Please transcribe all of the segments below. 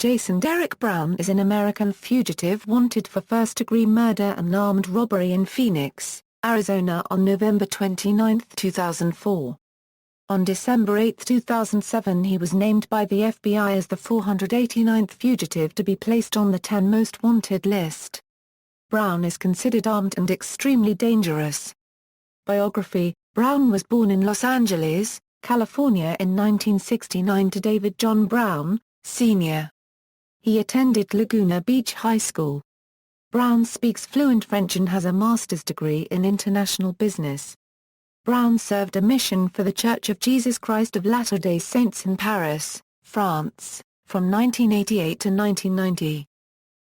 Jason Derek Brown is an American fugitive wanted for first-degree murder and armed robbery in Phoenix, Arizona on November 29, 2004. On December 8, 2007 he was named by the FBI as the 489th fugitive to be placed on the 10 most wanted list. Brown is considered armed and extremely dangerous. Biography: Brown was born in Los Angeles, California in 1969 to David John Brown, Sr. He attended Laguna Beach High School. Brown speaks fluent French and has a master's degree in international business. Brown served a mission for the Church of Jesus Christ of Latter-day Saints in Paris, France, from 1988 to 1990.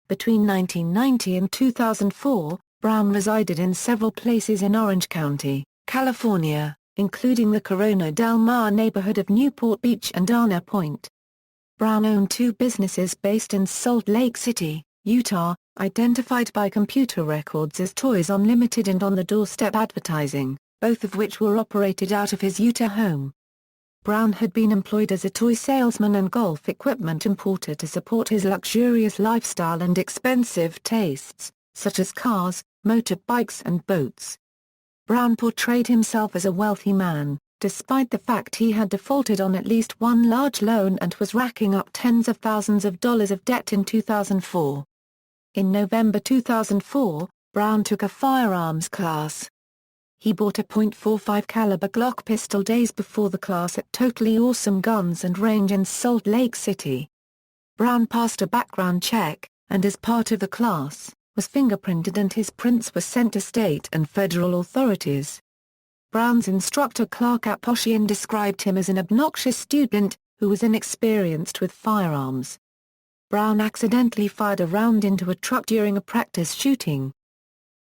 Between 1990 and 2004, Brown resided in several places in Orange County, California, including the Corona del Mar neighborhood of Newport Beach and Dana Point. Brown owned two businesses based in Salt Lake City, Utah, identified by computer records as Toys Unlimited and On the Doorstep Advertising, both of which were operated out of his Utah home. Brown had been employed as a toy salesman and golf equipment importer to support his luxurious lifestyle and expensive tastes, such as cars, motorbikes and boats. Brown portrayed himself as a wealthy man, despite the fact he had defaulted on at least one large loan and was racking up tens of thousands of dollars of debt in 2004. In November 2004, Brown took a firearms class. He bought a .45 caliber Glock pistol days before the class at Totally Awesome Guns and Range in Salt Lake City. Brown passed a background check, and as part of the class, was fingerprinted and his prints were sent to state and federal authorities. Brown's instructor Clark Aposhian described him as an obnoxious student, who was inexperienced with firearms. Brown accidentally fired a round into a truck during a practice shooting.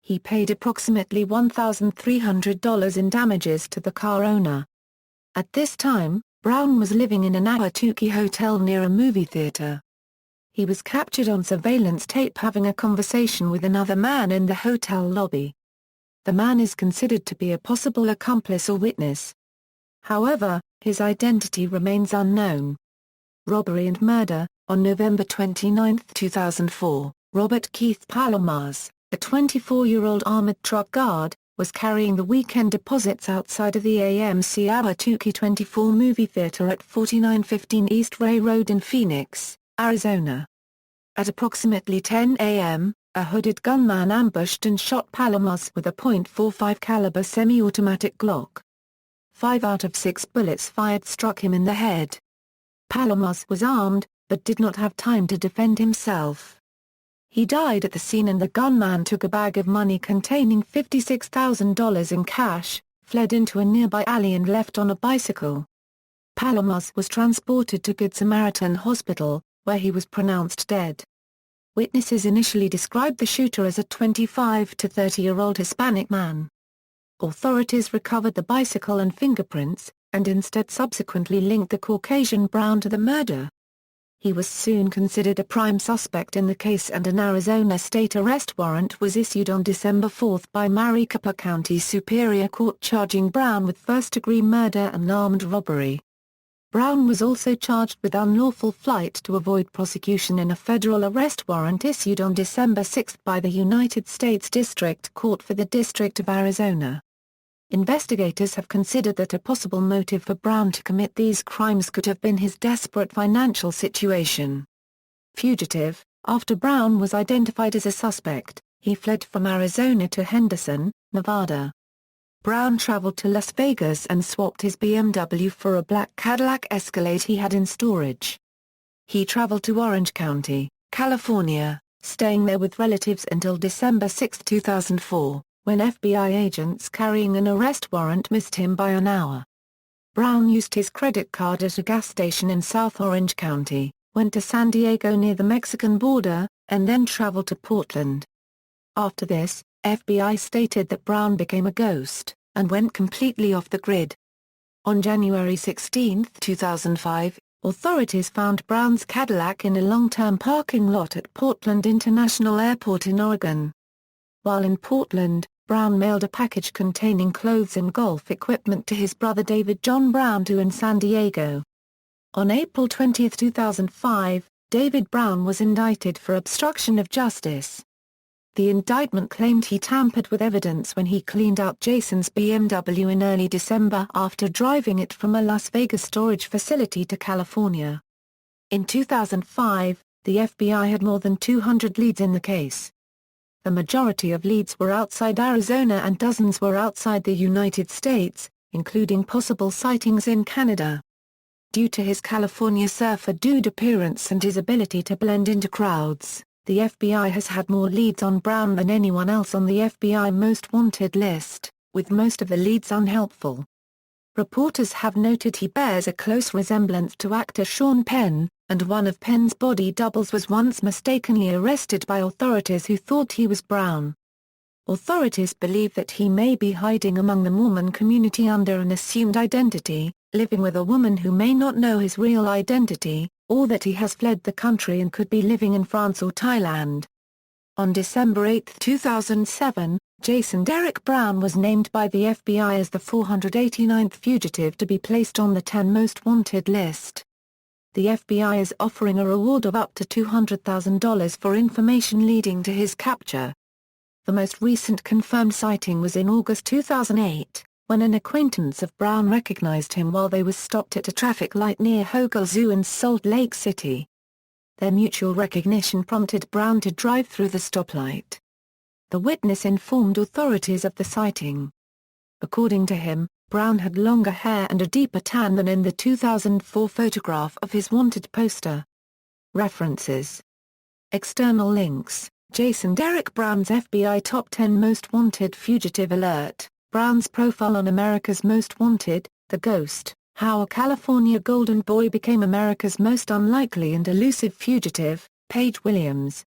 He paid approximately $1,300 in damages to the car owner. At this time, Brown was living in an Ahwatukee hotel near a movie theater. He was captured on surveillance tape having a conversation with another man in the hotel lobby. The man is considered to be a possible accomplice or witness. However, his identity remains unknown. Robbery and murder. On November 29, 2004, Robert Keith Palomas, a 24-year-old armored truck guard, was carrying the weekend deposits outside of the AMC Ahwatukee 24 movie theater at 4915 East Ray Road in Phoenix, Arizona. At approximately 10 a.m., a hooded gunman ambushed and shot Palomas with a .45 caliber semi-automatic Glock. 5 out of 6 bullets fired struck him in the head. Palomas was armed, but did not have time to defend himself. He died at the scene and the gunman took a bag of money containing $56,000 in cash, fled into a nearby alley and left on a bicycle. Palomas was transported to Good Samaritan Hospital, where he was pronounced dead. Witnesses initially described the shooter as a 25 to 30-year-old Hispanic man. Authorities recovered the bicycle and fingerprints, and instead subsequently linked the Caucasian Brown to the murder. He was soon considered a prime suspect in the case and an Arizona state arrest warrant was issued on December 4 by Maricopa County Superior Court charging Brown with first-degree murder and armed robbery. Brown was also charged with unlawful flight to avoid prosecution in a federal arrest warrant issued on December 6 by the United States District Court for the District of Arizona. Investigators have considered that a possible motive for Brown to commit these crimes could have been his desperate financial situation. Fugitive. After Brown was identified as a suspect, he fled from Arizona to Henderson, Nevada. Brown traveled to Las Vegas and swapped his BMW for a black Cadillac Escalade he had in storage. He traveled to Orange County, California, staying there with relatives until December 6, 2004, when FBI agents carrying an arrest warrant missed him by an hour. Brown used his credit card at a gas station in South Orange County, went to San Diego near the Mexican border, and then traveled to Portland. After this, FBI stated that Brown became a ghost, and went completely off the grid. On January 16, 2005, authorities found Brown's Cadillac in a long-term parking lot at Portland International Airport in Oregon. While in Portland, Brown mailed a package containing clothes and golf equipment to his brother David John Brown in San Diego. On April 20, 2005, David Brown was indicted for obstruction of justice. The indictment claimed he tampered with evidence when he cleaned out Jason's BMW in early December after driving it from a Las Vegas storage facility to California. In 2005, the FBI had more than 200 leads in the case. The majority of leads were outside Arizona and dozens were outside the United States, including possible sightings in Canada. Due to his California surfer dude appearance and his ability to blend into crowds, the FBI has had more leads on Brown than anyone else on the FBI Most Wanted list, with most of the leads unhelpful. Reporters have noted he bears a close resemblance to actor Sean Penn, and one of Penn's body doubles was once mistakenly arrested by authorities who thought he was Brown. Authorities believe that he may be hiding among the Mormon community under an assumed identity, living with a woman who may not know his real identity, or that he has fled the country and could be living in France or Thailand. On December 8, 2007, Jason Derek Brown was named by the FBI as the 489th fugitive to be placed on the 10 Most Wanted list. The FBI is offering a reward of up to $200,000 for information leading to his capture. The most recent confirmed sighting was in August 2008, when an acquaintance of Brown recognized him while they were stopped at a traffic light near Hogle Zoo in Salt Lake City. Their mutual recognition prompted Brown to drive through the stoplight. The witness informed authorities of the sighting. According to him, Brown had longer hair and a deeper tan than in the 2004 photograph of his wanted poster. References. External links: Jason Derek Brown's FBI Top 10 Most Wanted Fugitive Alert, Brown's profile on America's Most Wanted, The Ghost, How a California Golden Boy Became America's Most Unlikely and Elusive Fugitive, Paige Williams.